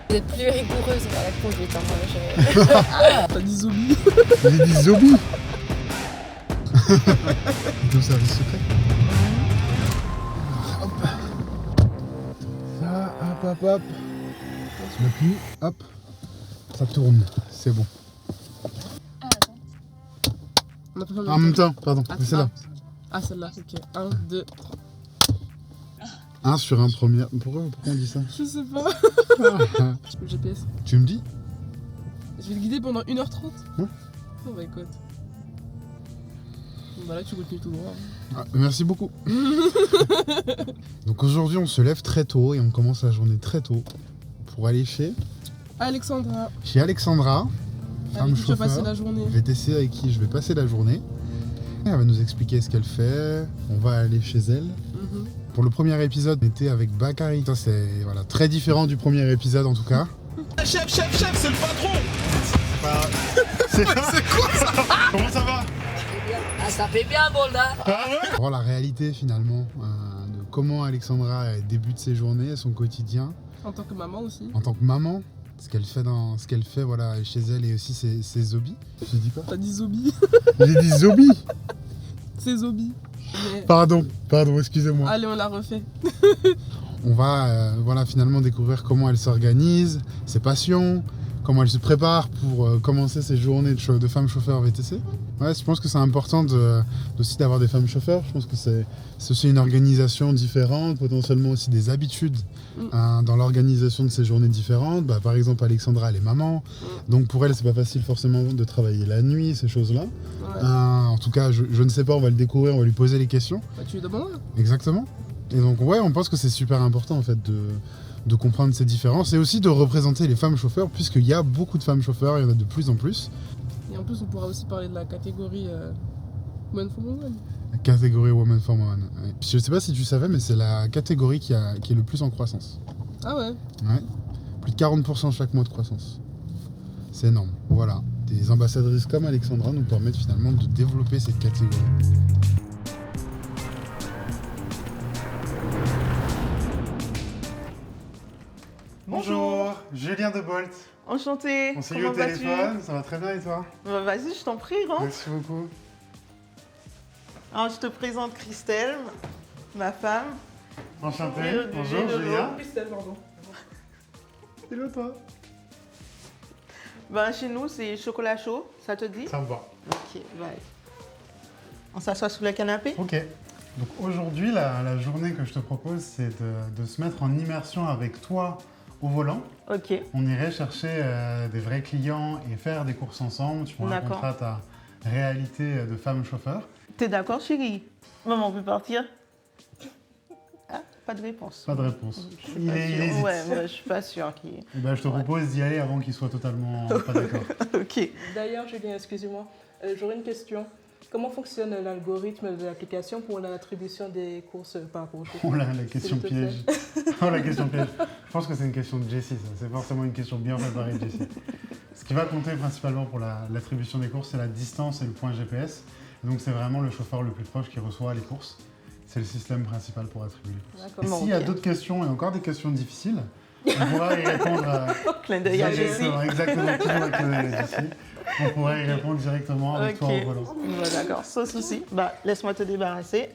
Vous êtes plus rigoureuse dans la conduite, hein, moi. T'as dit zombie. J'ai dit zombie. C'est au service secret. Hop. Ça, hop. On appuie, hop. Ça tourne, c'est bon. On a pas fait En même temps, pardon, Ah, c'est celle-là. Ah, celle-là, ok. 1, 2, 3. Un sur un premier. Pourquoi on dit ça? Je sais pas. Le GPS. Tu me dis? Je vais le guider pendant 1h30. Ouais. Oh bah écoute. Bah là, tu continues tout droit. Ah, merci beaucoup. Donc aujourd'hui, on se lève très tôt et on commence la journée très tôt pour aller chez Alexandra. Alexandra, femme Avec qui tu vas chauffeur, passer la journée. VTC avec qui je vais passer la journée. Elle va nous expliquer ce qu'elle fait. On va aller chez elle. Mhm. Pour le premier épisode, on était avec Bakary. Ça, c'est voilà, très différent du premier épisode en tout cas. Chef, c'est le patron. C'est quoi ça? Comment ça va? Ah, ça fait bien, Bolda. Ah ouais? Voir la réalité finalement de comment Alexandra débute ses journées, son quotidien En tant que maman aussi. en tant que maman, ce qu'elle fait voilà, chez elle et aussi ses hobbies. J'ai dit quoi? T'as dit zombie. J'ai dit zombie. C'est zombie. Mais... Pardon, excusez-moi. Allez, on la refait. On va voilà, finalement découvrir comment elle s'organise, ses passions, comment elle se prépare pour commencer ses journées de femme chauffeur VTC. Ouais, je pense que c'est important aussi d'avoir des femmes chauffeurs. Je pense que c'est aussi une organisation différente, potentiellement aussi des habitudes dans l'organisation de ces journées différentes. Bah, par exemple, Alexandra, elle est maman, donc pour elle, c'est pas facile forcément de travailler la nuit, ces choses-là. Ouais. En tout cas, je ne sais pas, on va le découvrir, on va lui poser les questions. Bah, tu lui demandes. Exactement. Et donc, ouais, on pense que c'est super important en fait de comprendre ces différences et aussi de représenter les femmes chauffeurs, puisqu'il y a beaucoup de femmes chauffeurs, il y en a de plus en plus. Et en plus, on pourra aussi parler de la catégorie Woman for Woman. La catégorie Woman for Woman. Ouais. Puis je sais pas si tu savais, mais c'est la catégorie qui est le plus en croissance. Ah ouais. Ouais. Plus de 40% chaque mois de croissance. C'est énorme. Voilà. Des ambassadrices comme Alexandra nous permettent finalement de développer cette catégorie. Bonjour, Julien de Bolt. Enchantée. On s'est eu au Comment vas-tu? téléphone, ça va très bien et toi? Bah, vas-y, je t'en prie, rentre. Merci beaucoup. Alors, je te présente Christelle, ma femme. Enchanté, Hello, bonjour hello. Julien. Christelle, pardon. Hello toi. Ben, chez nous, c'est chocolat chaud, ça te dit? Ça me va. Ok, bye. On s'assoit sous le canapé? Ok. Donc aujourd'hui, la journée que je te propose, c'est de se mettre en immersion avec toi au volant. Ok. On irait chercher des vrais clients et faire des courses ensemble. Tu me D'accord. raconteras ta réalité de femme chauffeur. T'es d'accord, chérie? Maman peut partir? Ah, pas de réponse. Pas de réponse. Je suis Il pas hésite. sûre. Ouais, je suis pas sûre qu'il... Eh ben, je te propose d'y aller avant qu'il soit totalement pas d'accord. Ok. D'ailleurs, Julien, excusez-moi, j'aurais une question. Comment fonctionne l'algorithme de l'application pour l'attribution des courses par rapport au chauffeur? Oh là, la question S'il te piège. Oh la question piège. Je pense que c'est une question de Jessie, ça. C'est forcément une question bien préparée de Jessie. Ce qui va compter principalement pour l'attribution des courses, c'est la distance et le point GPS. Et donc c'est vraiment le chauffeur le plus proche qui reçoit les courses. C'est le système principal pour attribuer les courses. D'accord. Et Bon, s'il y a ok. d'autres questions et encore des questions difficiles, on pourra y répondre Clin d'œil à Jessie. exactement, toujours avec le Jessie. On pourra y répondre directement avec toi Ok. au volant. Ouais, d'accord, sans souci. Bah, laisse-moi te débarrasser.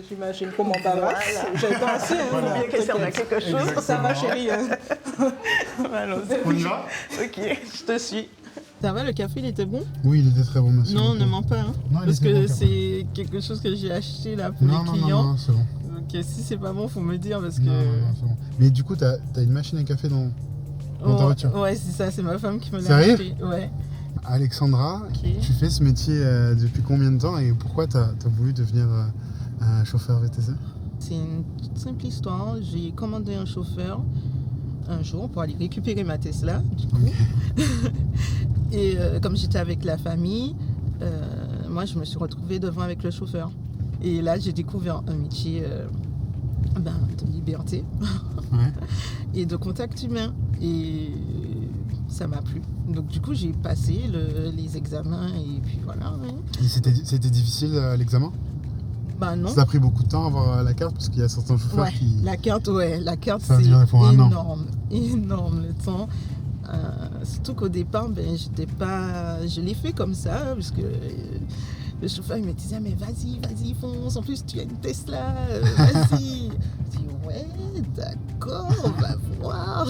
J'imagine comment t'avances. Voilà. J'ai pensé, hein, Voilà. faut bien Que ça va t'inquiète. quelque chose. Exactement. Ça va, chérie. Hein. Allons-y. On y va? Ok, je te suis. Ça va, le café, il était bon? Oui, il était très bon, merci. Non, beaucoup. ne mens pas. Hein. Non, il Parce était bon, que Cap. c'est quelque chose que j'ai acheté là pour Non, les non, clients. non, c'est bon. Donc si c'est pas bon, faut me dire parce que. Non, c'est bon. Mais du coup, t'as une machine à café dans ta voiture? Ouais, c'est ça, c'est ma femme qui me l'a Sérieux? acheté. Ouais. Alexandra, Ok. tu fais ce métier depuis combien de temps et pourquoi t'as voulu devenir un chauffeur VTC? C'est une toute simple histoire. J'ai commandé un chauffeur un jour pour aller récupérer ma Tesla, du coup. Et comme j'étais avec la famille, moi je me suis retrouvée devant avec le chauffeur. Et là j'ai découvert un métier de liberté Ouais. et de contact humain. Et ça m'a plu. Donc du coup j'ai passé les examens et puis voilà. Ouais. Et c'était difficile l'examen? Bah non. Ça t'a pris beaucoup de temps à avoir la carte parce qu'il y a certains chauffeurs Ouais, qui... la carte, Ça a c'est duré pour un an. énorme le temps. Surtout qu'au départ, je l'ai fait comme ça, parce que le chauffeur il me disait mais vas-y fonce, en plus tu as une Tesla, vas-y. Je dis ouais d'accord, on va voir.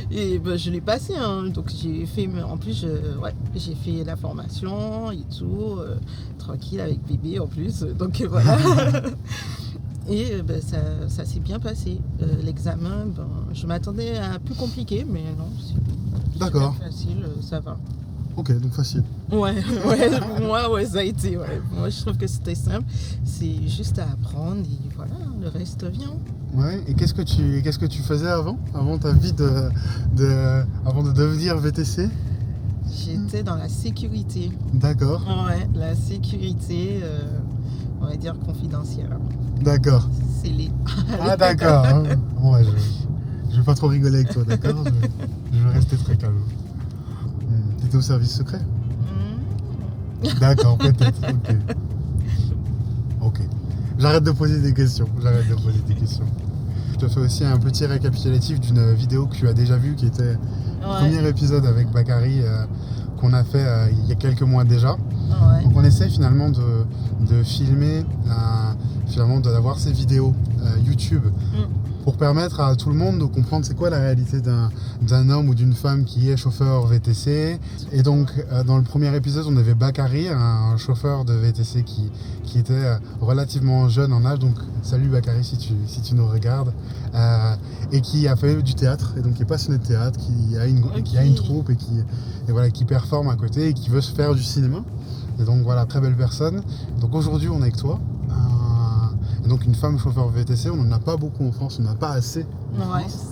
Et je l'ai passé, hein. Donc j'ai fait, en plus j'ai fait la formation et tout, tranquille avec bébé en plus, donc voilà. Et ça s'est bien passé. L'examen, je m'attendais à plus compliqué, mais non, c'est D'accord. super facile, ça va. Ok, donc facile. Ouais, pour moi, ça a été. Ouais. Moi, je trouve que c'était simple. C'est juste à apprendre et voilà, le reste vient. Ouais, et qu'est-ce que tu faisais avant ta vie avant de devenir VTC? J'étais dans la sécurité. D'accord, Ouais, la sécurité, on va dire confidentielle. d'accord. C'est les. Ah d'accord. Bon, ouais, je vais pas trop rigoler avec toi, d'accord? Je vais rester très calme. T'étais au service secret? D'accord, peut-être. Ok. J'arrête de poser des questions. Je te fais aussi un petit récapitulatif d'une vidéo que tu as déjà vue, qui était le premier épisode avec Bakary qu'on a fait il y a quelques mois déjà. Ouais. Donc on essaie finalement de filmer, d'avoir ces vidéos YouTube pour permettre à tout le monde de comprendre c'est quoi la réalité d'un homme ou d'une femme qui est chauffeur VTC. Et donc dans le premier épisode on avait Bakary, un chauffeur de VTC qui était relativement jeune en âge, donc salut Bakary si tu nous regardes, et qui a fait du théâtre, et donc qui est passionné de théâtre, qui a une troupe et qui performe à côté et qui veut se faire du cinéma. Et donc voilà, très belle personne. Donc aujourd'hui on est avec toi. Et donc une femme chauffeur VTC, on n'en a pas beaucoup en France, on n'a pas assez en France.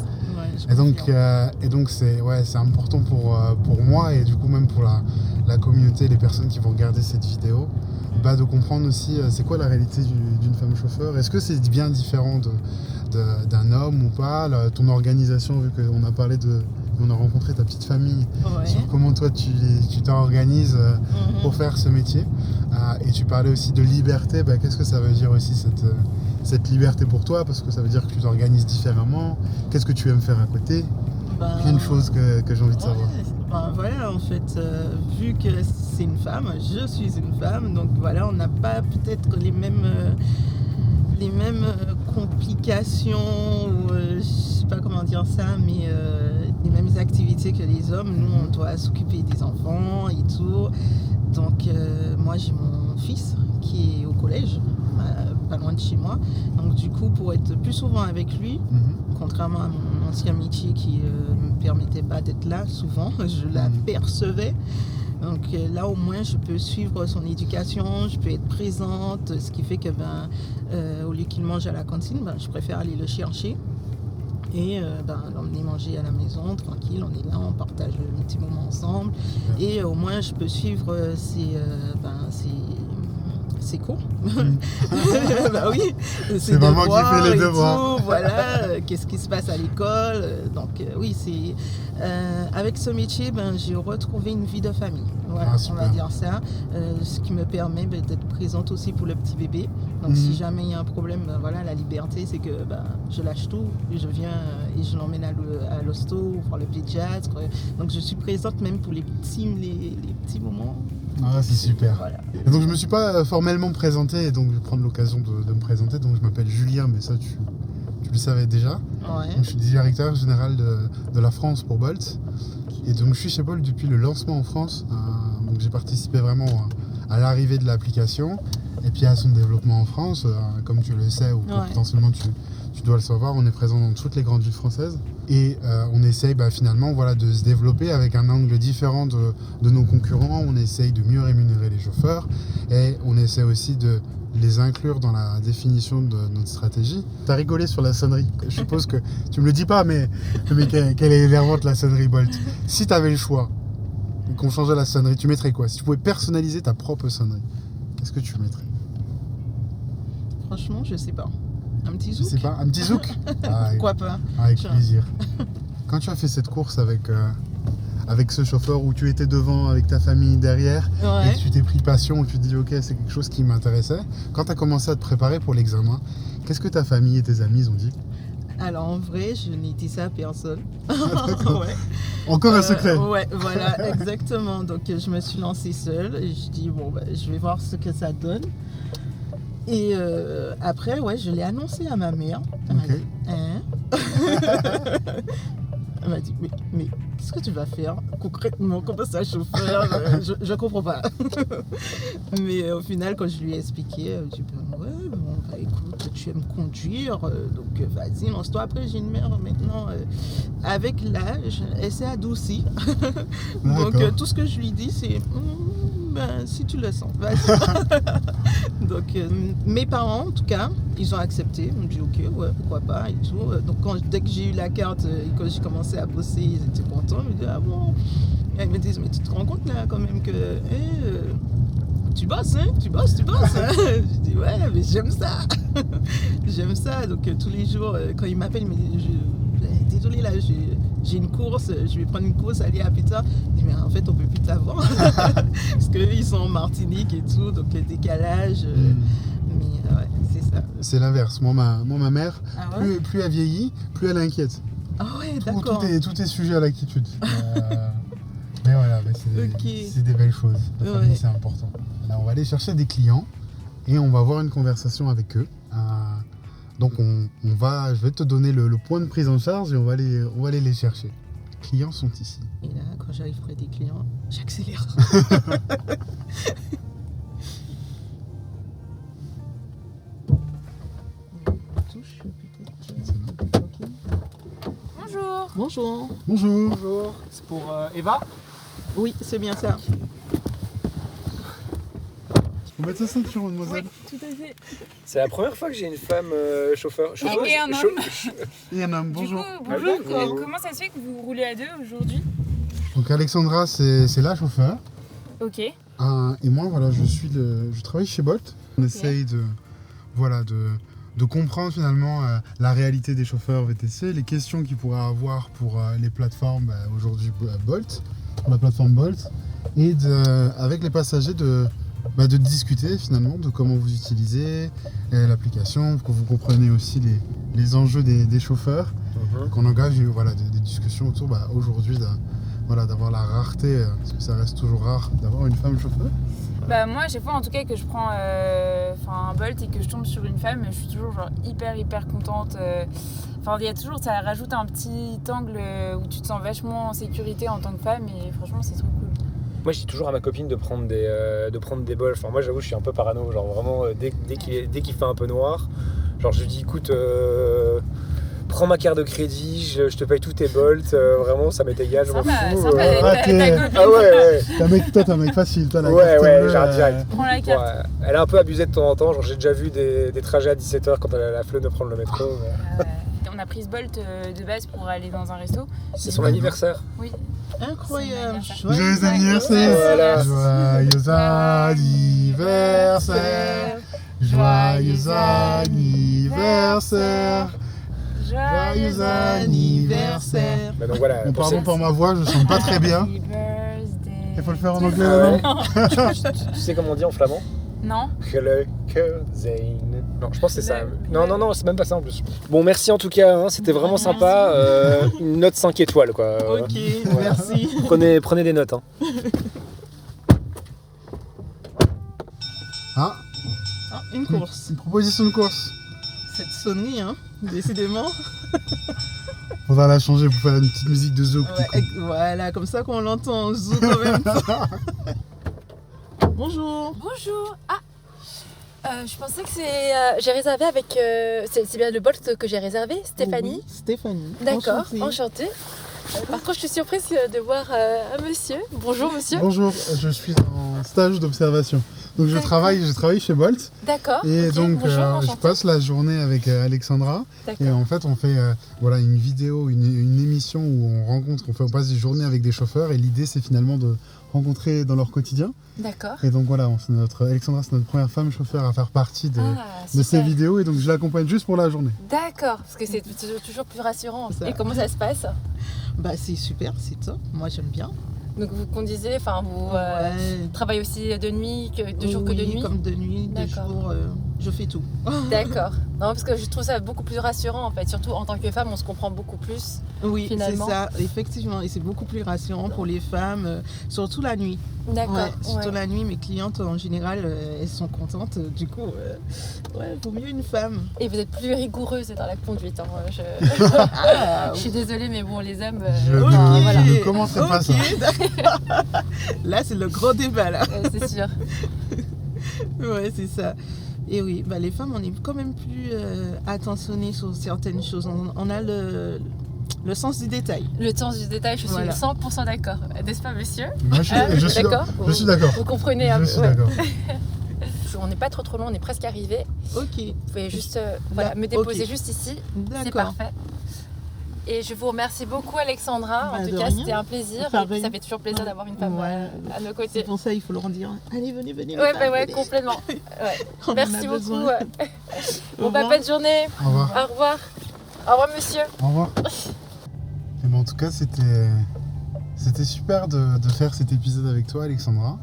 Et donc c'est important pour moi et du coup même pour la communauté, les personnes qui vont regarder cette vidéo, de comprendre aussi c'est quoi la réalité d'une femme chauffeur. Est-ce que c'est bien différent d'un homme ou pas, ton organisation, vu qu'on a parlé on a rencontré ta petite famille, sur comment toi tu t'organises pour faire ce métier. Et tu parlais aussi de liberté, qu'est-ce que ça veut dire aussi cette liberté pour toi? Parce que ça veut dire que tu t'organises différemment. Qu'est-ce que tu aimes faire à côté? Plein de choses que j'ai envie de savoir. Voilà, en fait, vu que c'est une femme, je suis une femme, donc voilà, on n'a pas peut-être les mêmes complications, ou je sais pas comment dire ça, mais les mêmes activités que les hommes. Nous, on doit s'occuper des enfants et tout. Donc, moi, j'ai mon fils qui est au collège, pas loin de chez moi. Donc, du coup, pour être plus souvent avec lui, contrairement à mon ancien métier qui ne me permettait pas d'être là souvent, je l'apercevais. Donc là au moins je peux suivre son éducation, je peux être présente, ce qui fait que au lieu qu'il mange à la cantine, je préfère aller le chercher et l'emmener manger à la maison, tranquille, on est là, on partage un petit moment ensemble et au moins je peux suivre ses cours. Oui, c'est maman qui fait les devoirs. Tout, voilà, qu'est-ce qui se passe à l'école. Donc oui, c'est avec ce métier, j'ai retrouvé une vie de famille. Voilà, on va dire ça. Ce qui me permet d'être présente aussi pour le petit bébé. Donc si jamais il y a un problème, la liberté, c'est que je lâche tout, je viens et je l'emmène à l'hosto, voir le pédiatre. Donc je suis présente même pour les petits moments. Ah, c'est super. Voilà. Et donc je me suis pas formellement présenté, et donc je vais prendre l'occasion de me présenter. Donc je m'appelle Julien, mais ça tu le savais déjà. Ouais. Donc, je suis directeur général de la France pour Bolt. Et donc je suis chez Bolt depuis le lancement en France. Donc j'ai participé vraiment à l'arrivée de l'application et puis à son développement en France. Comme tu le sais ou potentiellement tu dois le savoir, on est présent dans toutes les grandes villes françaises. Et on essaye finalement de se développer avec un angle différent de nos concurrents. On essaye de mieux rémunérer les chauffeurs et on essaie aussi de les inclure dans la définition de notre stratégie. Tu as rigolé sur la sonnerie. Je suppose que tu me le dis pas, mais quelle est énervante la sonnerie Bolt. Si tu avais le choix qu'on changeait la sonnerie, tu mettrais quoi? Si tu pouvais personnaliser ta propre sonnerie, qu'est-ce que tu mettrais? Franchement, je sais pas. Un petit zouk? Je sais pas, un petit zouk? Pourquoi pas? Avec plaisir. Quand tu as fait cette course avec avec ce chauffeur où tu étais devant avec ta famille derrière et Ouais. que tu t'es pris passion, où tu te dis ok c'est quelque chose qui m'intéressait. Quand tu as commencé à te préparer pour l'examen, qu'est-ce que ta famille et tes amis ont dit? Alors en vrai, je n'ai dit ça à personne. D'accord. Ouais. Encore un secret. Ouais, voilà, exactement. Donc je me suis lancée seule et je dis bon, bah, je vais voir ce que ça donne. Et après, ouais, je l'ai annoncé à ma mère. Elle m'a Ok. dit, hein? Elle m'a dit, mais qu'est-ce que tu vas faire concrètement? Comment ça, chauffeur? Je comprends pas. Mais au final, quand je lui ai expliqué, elle m'a dit, ben ouais, bon, bah, écoute, tu aimes conduire, donc vas-y, lance-toi. Après, j'ai une mère maintenant, avec l'âge, elle s'est adoucie. Donc D'accord. tout ce que je lui dis, c'est, ben, si tu le sens, vas-y. Donc mes parents, en tout cas, ils ont accepté. Ils m'ont dit, ok, ouais, pourquoi pas et tout. Donc dès que j'ai eu la carte et que j'ai commencé à bosser, ils étaient contents. Ils me disaient, ah bon? Et ils me disent, mais tu te rends compte là quand même que tu bosses, hein? Tu bosses, hein? Je dis, ouais, mais j'aime ça. J'aime ça. Donc tous les jours, quand ils m'appellent, ils me disent, désolé là, j'ai une course, je vais prendre une course, aller à Pétard. Je dis, mais en fait, on peut plus t'avoir. Parce qu'eux, ils sont en Martinique et tout, donc le décalage. Mais ouais, c'est ça. C'est l'inverse. Moi, ma mère, Ah ouais? plus elle vieillit, plus elle inquiète. Ah ouais, Tout, d'accord. tout est sujet à l'inquiétude. Mais voilà, mais Ok. c'est des belles choses. La famille, Ouais. c'est important. Là, on va aller chercher des clients et on va avoir une conversation avec eux. Donc, je vais te donner le point de prise en charge et on va aller les chercher. Les clients sont ici. Et là, quand j'arrive près des clients, j'accélère. Touche, peut-être. C'est bon. Ok. Bonjour. Bonjour. Bonjour. Bonjour, c'est pour Eva. Oui, c'est bien ça. Vous mettez sa ceinture, mademoiselle. Tout à fait. C'est la première fois que j'ai une femme chauffeur. Ah, et un homme. Et un homme, bonjour. Du coup, bonjour, bonjour. Comment ça se fait que vous roulez à deux aujourd'hui? Donc, Alexandra, c'est la chauffeur. Ok. Et moi, voilà, je travaille chez Bolt. On essaye de comprendre finalement la réalité des chauffeurs VTC, les questions qu'ils pourraient avoir pour les plateformes, aujourd'hui Bolt, pour la plateforme Bolt, et avec les passagers de discuter finalement de comment vous utilisez l'application, pour que vous compreniez aussi les enjeux des chauffeurs, qu'on engage des discussions autour aujourd'hui d'avoir la rareté, parce que ça reste toujours rare d'avoir une femme chauffeur. Bah moi, à chaque fois en tout cas que je prends un Bolt et que je tombe sur une femme, je suis toujours genre hyper contente. Enfin, il y a toujours, ça rajoute un petit angle où tu te sens vachement en sécurité en tant que femme et franchement c'est trop cool. Moi, je dis toujours à ma copine de prendre des bols. Enfin, moi, j'avoue, je suis un peu parano. Genre, vraiment, dès qu'il fait un peu noir, genre, je lui dis, écoute, prends ma carte de crédit, je te paye tous tes bolts. Vraiment, ça m'est égal, je m'en Sympa, fous. sympa ta copine. Ah ouais. T'as un mec facile, t'as la Ouais, carte ouais, bleue, genre direct. Prends la carte. Ouais, elle a un peu abusé de temps en temps. Genre, j'ai déjà vu des trajets à 17h quand elle a la flemme de prendre le métro. Mais... On a pris ce Bolt de base pour aller dans un resto. C'est son anniversaire. Oui. Incroyable. Joyeux anniversaire. Voilà. Joyeux anniversaire. Joyeux anniversaire. Joyeux anniversaire. Bah, donc voilà. Bon, pour pardon cette- pour ma voix, je sens pas très bien. Happy birthday. Il faut le faire en anglais Ah ouais. maintenant. Tu sais comment on dit en flamand? Non. Gelukkig zijn. Non, je pense que c'est ça. Non, c'est même pas ça en plus. Bon, merci en tout cas, hein, c'était vraiment sympa. Une note 5 étoiles quoi. Ok, merci. Prenez des notes. Hein. Ah, Ah, une course. une proposition de course. Cette sonnerie, hein, décidément. Faudra la changer pour faire une petite musique de zouk. du Ouais, coup. voilà, comme ça qu'on l'entend en zouk en même temps. Bonjour. Bonjour. Je pensais que j'ai réservé avec... c'est bien le Bolt que j'ai réservé, Stéphanie. Oui, Stéphanie. D'accord, Enchantée. enchantée. Par contre, je suis surprise de voir un monsieur. Bonjour monsieur. Bonjour, je suis en stage d'observation. Donc je travaille chez Bolt D'accord. et ok, donc bonjour, je enchantée. passe la journée avec Alexandra et D'accord. en fait on fait une vidéo, une émission où on passe des journées avec des chauffeurs et l'idée c'est finalement de rencontrer dans leur quotidien. D'accord. Et donc voilà, Alexandra c'est notre première femme chauffeur à faire partie de ces super. vidéos et donc je l'accompagne juste pour la journée. D'accord, parce que c'est toujours plus rassurant. Ça. Et comment ça se passe? Bah c'est super, c'est top. Moi j'aime bien. Donc vous conduisez, enfin vous Ouais. travaillez aussi de nuit, de jour que de Oui, nuit. comme de nuit, de D'accord. jour, je fais tout. D'accord. Non, parce que je trouve ça beaucoup plus rassurant en fait. Surtout en tant que femme, on se comprend beaucoup plus. Oui, c'est Finalement. ça, effectivement. Et c'est beaucoup plus rassurant pour les femmes, surtout la nuit. D'accord. Ouais, surtout ouais. la nuit, mes clientes en général, elles sont contentes. Du coup, ouais, vaut mieux une femme. Et vous êtes plus rigoureuse dans la conduite. Hein. Ah, Je suis désolée, mais bon, les hommes. Je Ok. ne commenterai pas ça. d'accord. Là, c'est le gros débat, là. C'est sûr. Ouais, c'est ça. Et oui, bah, les femmes, on est quand même plus attentionnées sur certaines choses. On a le sens du détail. Le sens du détail, je suis Voilà. 100% d'accord. N'est-ce pas, monsieur? Moi, je suis d'accord. je suis d'accord. Vous comprenez Je suis ouais. d'accord. On n'est pas trop loin, on est presque arrivé. Ok, Vous pouvez juste voilà, me déposer juste ici. C'est d'accord. parfait. Et je vous remercie beaucoup, Alexandra. Bah, En de tout cas, rien. c'était un plaisir. Pareil. Et puis, ça fait toujours plaisir d'avoir une femme Ouais. à nos C'est côtés. pour ça qu'il faut leur dire allez, venez, venez. les Ouais, femmes, ouais, venez. complètement. Ouais. On en a Merci beaucoup. besoin. Bon, bah, bonne journée. Au revoir. Au revoir. Au revoir, monsieur. Au revoir. Et bon, en tout cas, c'était super de faire cet épisode avec toi, Alexandra.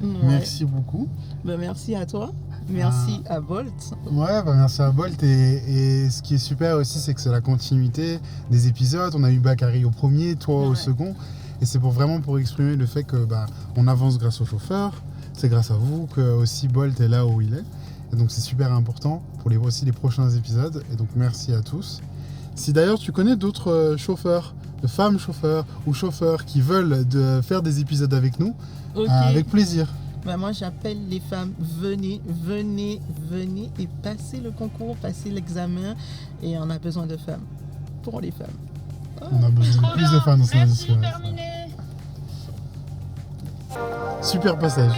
Ouais. Merci beaucoup. Bah, merci à toi. Merci à Bolt. Ouais, bah merci à Bolt. Et ce qui est super aussi, c'est que c'est la continuité des épisodes. On a eu Bakary au premier, toi au Ouais. second. Et c'est vraiment pour exprimer le fait que on avance grâce au chauffeur. C'est grâce à vous que aussi Bolt est là où il est. Et donc c'est super important pour aussi les prochains épisodes. Et donc merci à tous. Si d'ailleurs tu connais d'autres chauffeurs, de femmes chauffeurs ou chauffeurs qui veulent faire des épisodes avec nous, Ok. avec plaisir. Bah, moi, j'appelle les femmes, venez, venez, venez et passez le concours, passez l'examen. Et on a besoin de femmes. Pour les femmes. On a besoin de plus de femmes dans cette industrie. Super passage.